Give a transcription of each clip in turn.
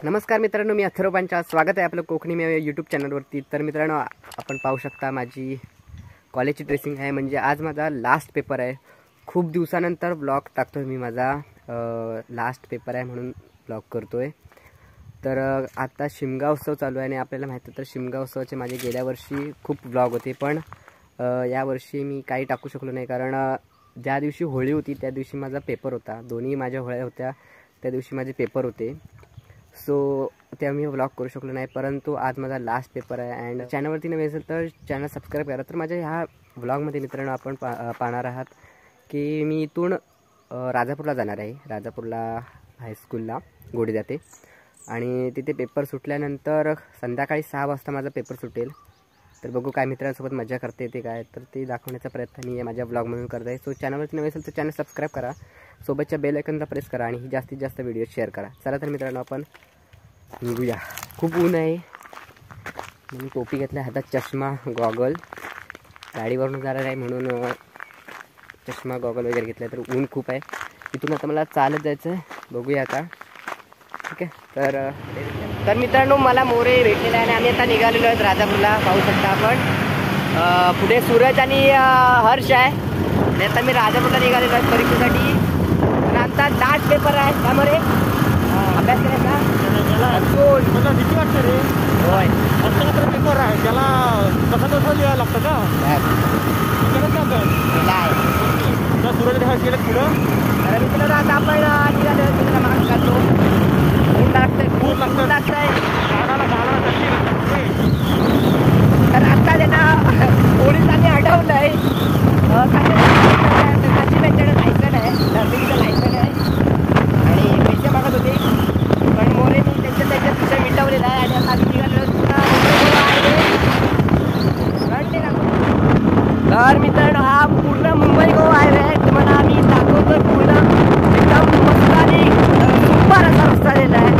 नमस्कार मित्रांनो, मी अथर्व पांचाळ. स्वागत आहे आपलं कोकणी मेव यूट्यूब चॅनलवरती. तर मित्रांनो, आपण पाहू शकता माझी कॉलेजची ड्रेसिंग आहे. म्हणजे आज माझा लास्ट पेपर आहे. खूप दिवसानंतर ब्लॉग टाकतो मी. माझा लास्ट पेपर आहे म्हणून ब्लॉग करतो आहे. तर आता शिमगा उत्सव चालू आहे आणि आपल्याला माहिती आहे तर शिमगा उत्सवाचे माझे गेल्या वर्षी खूप ब्लॉग होते, पण यावर्षी मी काही टाकू शकलो नाही. कारण ज्या दिवशी होळी होती त्या दिवशी माझा पेपर होता. दोन्ही माझ्या होळ्या होत्या, त्या दिवशी माझे पेपर होते. सो त्या मी व्लॉग करू शकलो नाही. परंतु आज माझा लास्ट पेपर आहे. अँड चॅनलवरती नवीन असेल तर चॅनल सबस्क्राईब करा. तर माझ्या ह्या व्लॉगमध्ये मित्रांनो आपण पाहणार आहात की मी इथून राजापूरला जाणार आहे. राजापूरला हायस्कूलला गोडी जाते आणि तिथे पेपर सुटल्यानंतर संध्याकाळी 6 वाजता माझा पेपर सुटेल. तर बघू काय मित्रांसोबत मजा करते येते काय, तर ते दाखवण्याचा प्रयत्न मी माझ्या ब्लॉगमधून करत आहे. सो चॅनलवरती नवीन असेल तर चॅनल सबस्क्राईब करा, सोबतच्या बेल आयकॉनला प्रेस करा आणि जास्तीत जास्त व्हिडिओ शेअर करा. चला तर मित्रांनो आपण निघूया. खूप ऊन आहे. मी टोपी घेतला, हातात चष्मा, गॉगल. गाडीवरून जाणार आहे म्हणून चष्मा गॉगल वगैरे घेतला. तर ऊन खूप आहे. इथून आता मला चालत जायचं आहे. बघूया आता. ठीक आहे. तर मित्रांनो, मला मोरे भेटलेला आहे आणि आम्ही आता निघालेलो आहेत राजापूरला. पाहू शकता आपण पुढे सूरज आणि हर्ष आहे. आणि आता मी राजापूरला निघालेलो आहे परीक्षेसाठी. आणि आमचा लास्ट पेपर आहे. त्यामुळे अभ्यास करायचा. मला भीती वाटते रे. होय, असं पेपर आहे त्याला कसं लिहायला लागतं का? सूरज घास गेलं पुढं. तर मित्रांनो आता आपण निघालो. मार्क्स काढतो. ऊन लागतंय, खूप ऊन लागतंय. तर आता त्यांना पोलिसांनी अडवलं आहे. त्यांच्याकडे लायसन आहे, लर्निंगचं लायसन आहे आणि पैसे मागत होते. पण मोरेनी त्यांच्या विषय मिटवलेला आहे. आणि आता आम्ही निघालो. तर मित्रांनो, हा पूर्ण मुंबई गोवा हायवे आहे. तुम्हाला आम्ही दाखवतो. पूर्ण एकदम मस्त आणि सुपर असा रस्ता दिला आहे.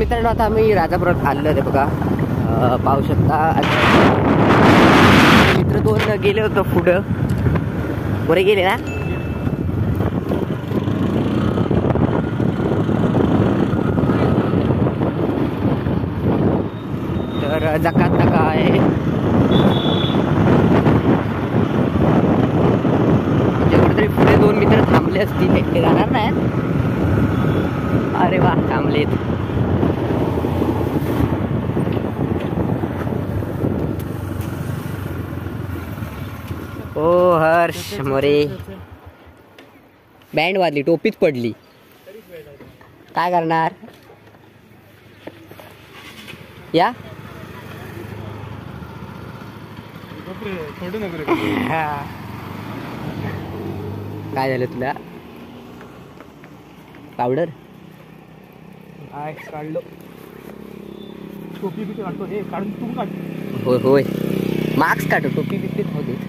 मित्रांनो, आता आम्ही राजापुरात आलेलो आहे. बघा, पाहू शकता. मित्र 2 गेले होते पुढं. पुढे गेले ना. तर जकात नका आहे. कुठेतरी पुढे 2 मित्र थांबले असतील. एकटे जाणार नाही. अरे वा, थांबलेत. ओ हर्ष मोरे. बँड वाजली, टोपीच पडली. काय करणार? या काय झालं तुला? पावडर काय काढलो टोपी बिपी काढतो हे काढून तू काढ. होय होय मास्क काढतो टोपी बिपी राहू देत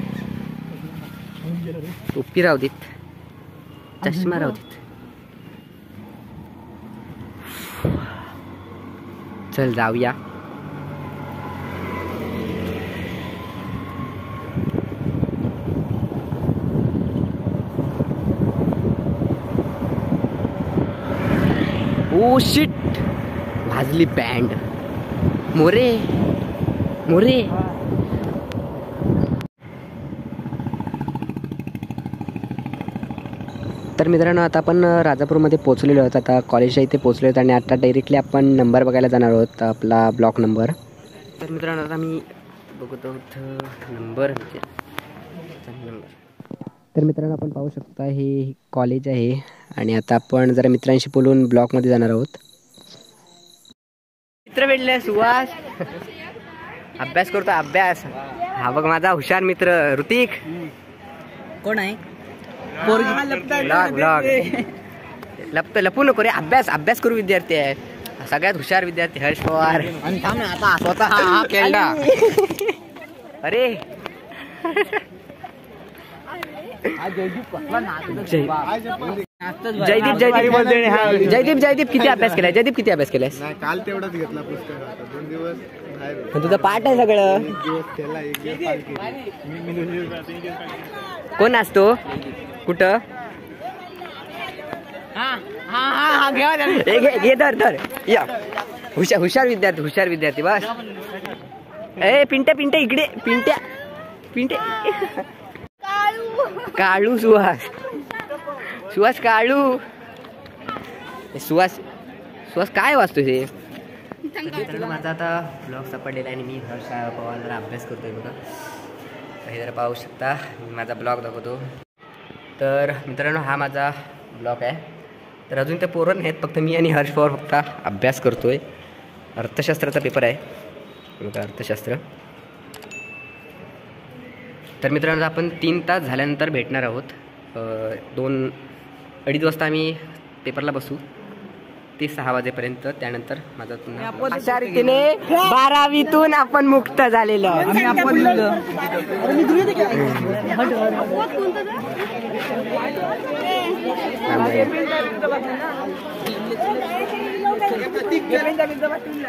टोपी राहू देत चष्मा राहू देत. चल जाऊया. ओ शिट भाजली बँड. मोरे मोरे तर मित्रांनो आता आपण राजापूरमध्ये पोहोचलेलो आहोत. आता कॉलेजच्या इथे पोहोचलो आहोत आणि आता डायरेक्टली आपण नंबर बघायला जाणार आहोत आपला ब्लॉक नंबर. तर मित्रांनो आता मी बघत आहोत नंबर. तर मित्रांनो आपण पाहू शकता हे कॉलेज आहे आणि आता आपण जरा मित्रांशी बोलून ब्लॉकमध्ये जाणार आहोत. मित्र भेटले सुहास अभ्यास करतो अभ्यास. हा बघ माझा हुशार मित्र ऋतिक. कोण आहे? लपू नको रे. अभ्यास अभ्यास करू विद्यार्थी आहे. सगळ्यात हुशार विद्यार्थी हर्ष पवार. आता स्वतः केला. अरे जयदीप जयदीप जयदीप जयदीप किती अभ्यास केलाय? जयदीप किती अभ्यास केलाय? काल तेवढंच घेतला पुस्तक. 2 दिवस तुझं पाठ आहे सगळं. कोण असतो कुठं? घे धर धर या. हुशार विद्यार्थी बस. ए पिंट्या पिंट्या इकडे. पिंट्या पिंट्या काळू सुहास काळू सुहास काय वाचतो हे? माझा आता ब्लॉग सापडलेला आहे आणि मी हर्ष पवार जरा अभ्यास करतोय बघा. हे जरा पाहू शकता मी माझा ब्लॉग दाखवतो. तर मित्रांनो हा माझा ब्लॉग आहे. तर अजून ते पोरं नाहीत फक्त मी आणि हर्ष पवार फक्त अभ्यास करतोय. अर्थशास्त्राचा पेपर आहे बघा अर्थशास्त्र. तर मित्रांनो आपण 3 तास झाल्यानंतर भेटणार आहोत. 2-2:30 वाजता आम्ही पेपरला बसू ते 6 वाजेपर्यंत. त्यानंतर माझा पुन्हा अशा रीतीने 12वीतून आपण मुक्त झालेलो.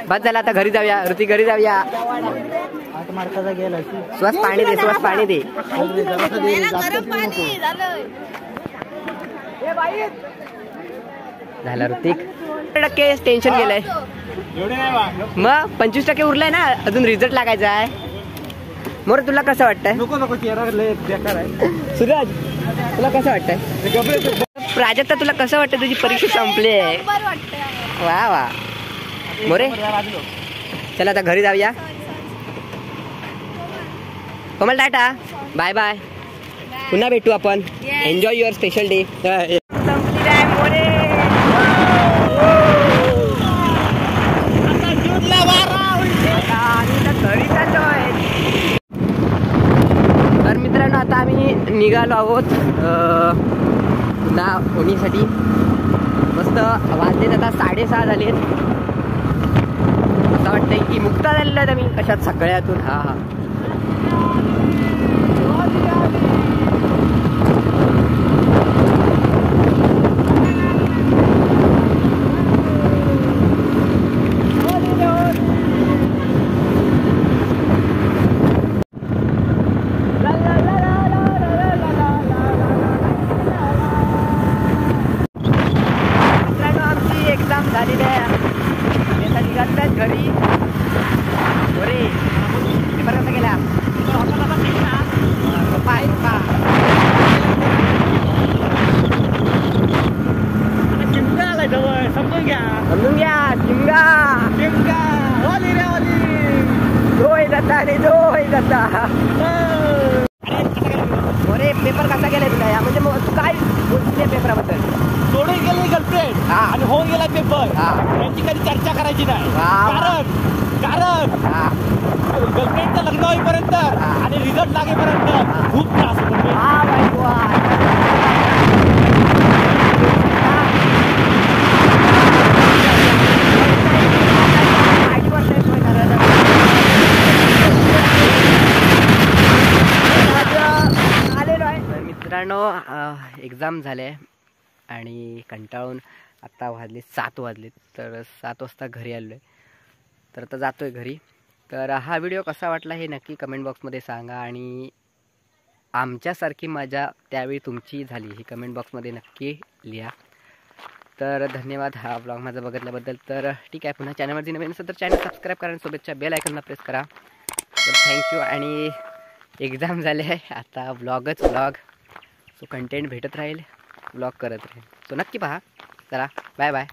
बस झालं आता घरी जाऊया. ऋतिक घरी जाऊया. श्वास पाणी दे श्वास पाणी दे. झाला ऋतिक 10% टेन्शन गेलंय. मग 25% उरलंय ना. अजून रिझल्ट लागायचा आहे. मोर तुला कसं वाटतंय? सूरज तुला कसं वाटतंय? प्राजक्ता तुला कसं वाटतं? तुझी परीक्षा संपली आहे. वा वा मोरे चला आता घरी जाऊया. कोमल टाटा बाय बाय. पुन्हा भेटू आपण. Enjoy your special day. तर मित्रांनो आता आम्ही निघालो आहोत पुन्हा होणीसाठी. मस्त वाजलेत आता 6:30 झालेत. असं वाटतंय की मुक्त झालेलं आहे आम्ही कशात सगळ्यातून. हा हा झालेली आहे. घरी अरे पेपर कसा गेला? समजून घ्या. शिमगा जोय जाता. अरे पेपर कसा गेलाय तुला? म्हणजे तू काय बोलते पेपराबद्दल? सोडून गेले गर्लफ्रेंड आणि होऊन गेला पेपर. यांची कधी चर्चा करायची नाही. कारण गर्लफ्रेंडचं लग्न होईपर्यंत आणि रिझल्ट लागेपर्यंत खूप त्रास होतो. एक्झाम झाले आणि कंटाळून आत्ता वाजले 7 वाजले, तर 7 वाजता घरी आलो आहे. तर आता जातो आहे घरी. तर हा व्हिडिओ कसा वाटला हे नक्की कमेंट बॉक्समध्ये सांगा आणि आमच्यासारखी मजा त्यावेळी तुमची झाली ही कमेंट बॉक्समध्ये नक्की लिहा. तर धन्यवाद हा ब्लॉग माझा बघितल्याबद्दल. तर ठीक आहे, पुन्हा चॅनलवरती नवीन असेल तर चॅनल सबस्क्राईब करा आणि सोबतच्या बेल आयकॉनला प्रेस करा. तर थँक्यू. आणि एक्झाम झाले आहे आता ब्लॉगच ब्लॉग, सो कंटेंट भेटत राहील, ब्लॉग करत राहील. सो नक्की पहा. चला बाय बाय.